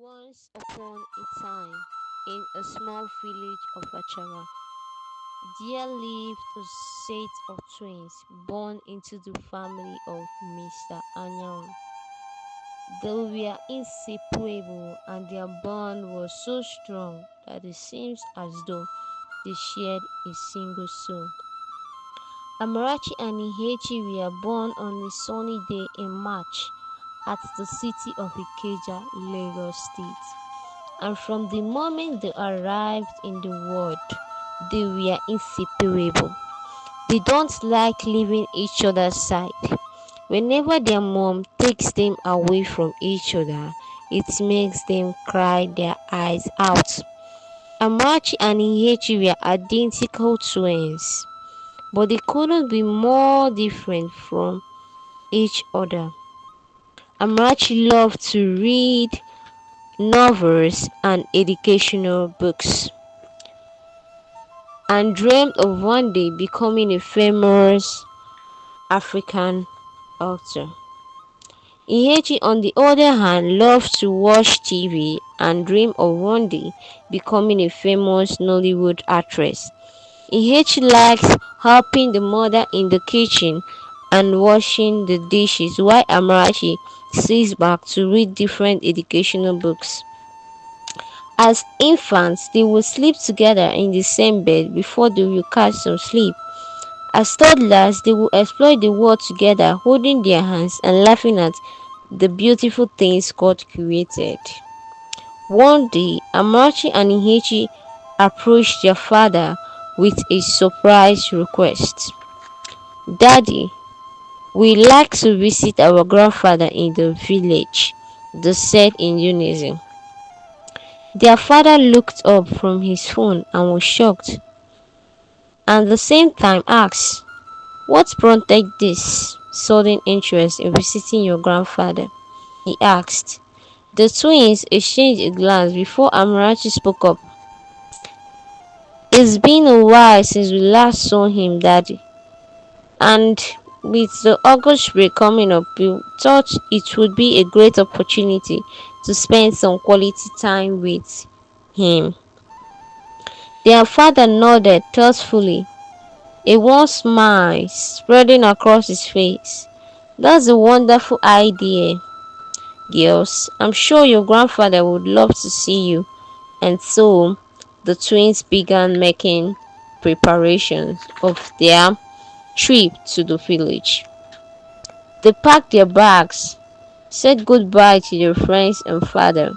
Once upon a time, in a small village of Achara, there lived a set of twins born into the family of Mr. Anyan. They were inseparable, and their bond was so strong that it seems as though they shared a single soul. Amarachi and Ihechi were born on a sunny day in March at the city of Ikeja, Lagos State. And from the moment they arrived in the world, they were inseparable. They don't like leaving each other's side. Whenever their mom takes them away from each other, it makes them cry their eyes out. Amachi and Ihechi were identical twins, but they couldn't be more different from each other. Amarachi loved to read novels and educational books, and dreamed of one day becoming a famous African author. Ihechi, on the other hand, loved to watch TV and dreamed of one day becoming a famous Nollywood actress. Ihechi likes helping the mother in the kitchen and washing the dishes, while Amarachi sits back to read different educational books. As infants, they would sleep together in the same bed before they would catch some sleep. As toddlers, they would explore the world together, holding their hands and laughing at the beautiful things God created. One day, Amarachi and Ihechi approached their father with a surprise request. Daddy, we like to visit our grandfather in the village, they said in unison. Their father looked up from his phone and was shocked, and at the same time asked, "What prompted this sudden interest in visiting your grandfather?" he asked. The twins exchanged a glance before Amarachi spoke up. "It's been a while since we last saw him, Daddy, and with the August break coming up, we thought it would be a great opportunity to spend some quality time with him." Their father nodded thoughtfully, a warm smile spreading across his face. "That's a wonderful idea, girls. I'm sure your grandfather would love to see you." And so the twins began making preparations of their trip to the village. They packed their bags, said goodbye to their friends and father,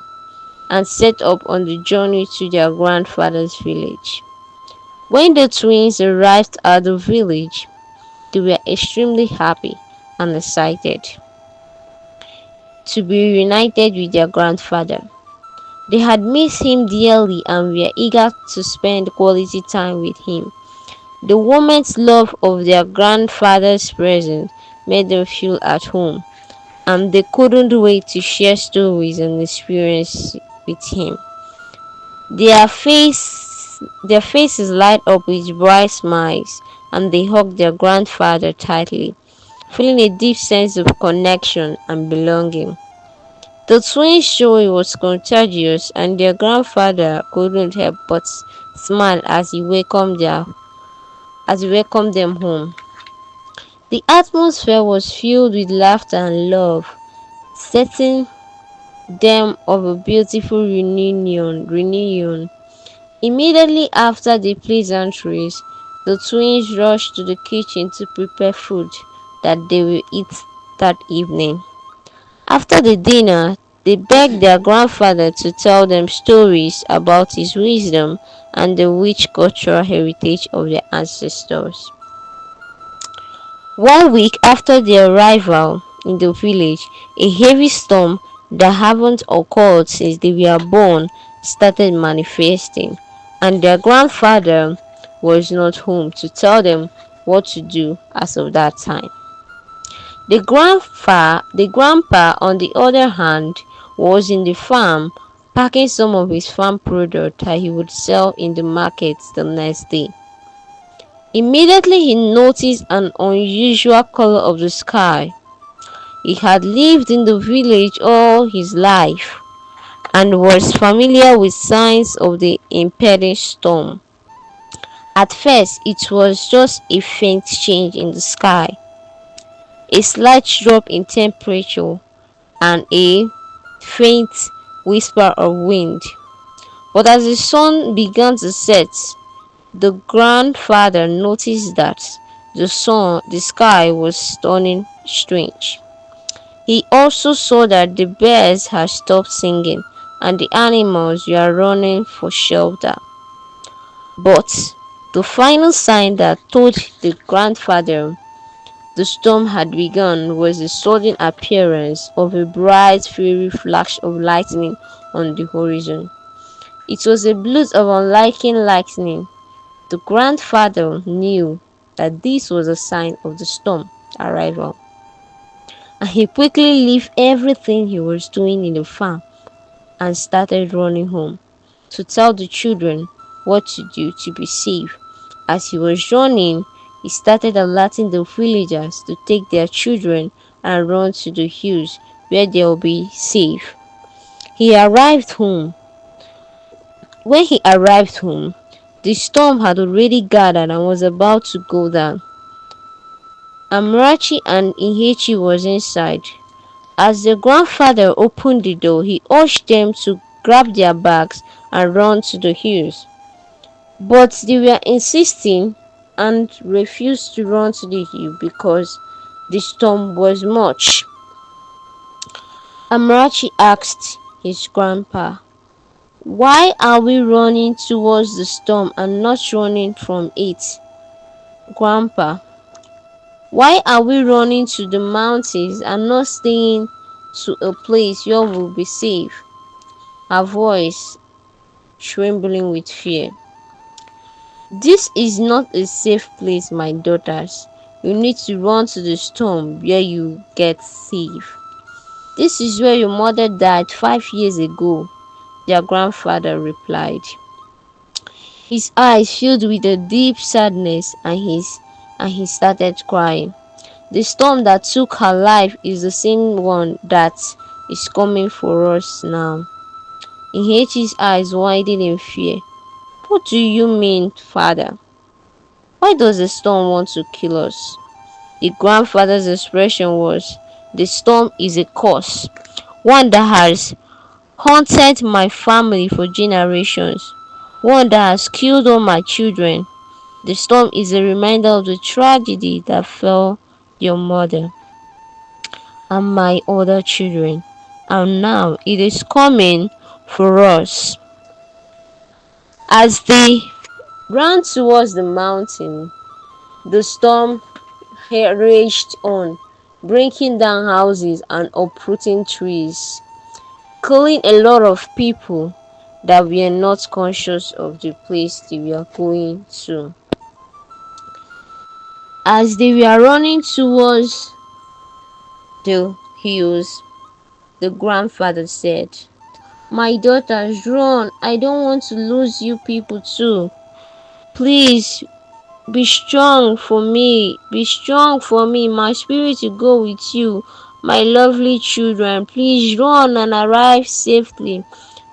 and set up on the journey to their grandfather's village. When the twins arrived at the village, they were extremely happy and excited to be reunited with their grandfather. They had missed him dearly and were eager to spend quality time with him. The woman's love of their grandfather's presence made them feel at home, and they couldn't wait to share stories and experiences with him. Their faces light up with bright smiles, and they hugged their grandfather tightly, feeling a deep sense of connection and belonging. The twins' joy was contagious, and their grandfather couldn't help but smile as he welcomed them home. The atmosphere was filled with laughter and love, setting them of a beautiful reunion. Immediately after the pleasantries, the twins rushed to the kitchen to prepare food that they will eat that evening. After the dinner, they begged their grandfather to tell them stories about his wisdom and the rich cultural heritage of their ancestors. 1 week after their arrival in the village, a heavy storm that hadn't occurred since they were born started manifesting, and their grandfather was not home to tell them what to do as of that time. The grandpa, on the other hand, was in the farm packing some of his farm product that he would sell in the market the next day. Immediately he noticed an unusual color of the sky. He had lived in the village all his life, and was familiar with signs of the impending storm. At first, it was just a faint change in the sky, a slight drop in temperature, and a faint whisper of wind. But as the sun began to set, the grandfather noticed that the sky was turning strange. He also saw that the birds had stopped singing and the animals were running for shelter. But the final sign that told the grandfather the storm had begun was the sudden appearance of a bright fiery flash of lightning on the horizon. It was a blast of unlikely lightning. The grandfather knew that this was a sign of the storm arrival, and he quickly left everything he was doing in the farm and started running home to tell the children what to do to be safe. As he was running, he started alerting the villagers to take their children and run to the hills where they will be safe. He arrived home. When he arrived home, the storm had already gathered and was about to go down. Amarachi and Ihechi was inside. As the grandfather opened the door, he urged them to grab their bags and run to the hills. But they were insisting and refused to run to the hill because the storm was much. Amarachi asked his grandpa, "Why are we running towards the storm and not running from it? Grandpa, why are we running to the mountains and not staying to a place where we'll be safe?" Her voice trembling with fear. "This is not a safe place, my daughters. You need to run to the storm where you get safe. This is where your mother died 5 years ago," their grandfather replied. His eyes filled with a deep sadness and he started crying. "The storm that took her life is the same one that is coming for us now." Ihechi's eyes widened in fear. "What do you mean, father? Why does the storm want to kill us?" The grandfather's expression was, "The storm is a curse, one that has haunted my family for generations, one that has killed all my children. The storm is a reminder of the tragedy that fell your mother and my other children, and now it is coming for us." As they ran towards the mountain, the storm raged on, breaking down houses and uprooting trees, killing a lot of people that were not conscious of the place they were going to. As they were running towards the hills, the grandfather said, "My daughters, run. I don't want to lose you people too. Please be strong for me. Be strong for me. My spirit will go with you. My lovely children, please run and arrive safely."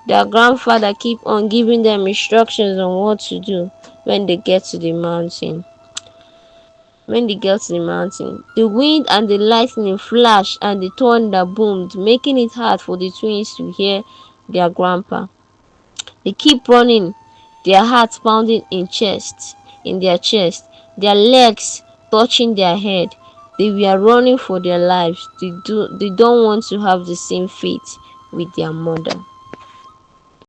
Their grandfather kept on giving them instructions on what to do when they get to the mountain. The wind and the lightning flashed and the thunder boomed, making it hard for the twins to hear their grandpa. They keep running, their hearts pounding in their chest, their legs touching their head. They were running for their lives. They don't want to have the same fate with their mother.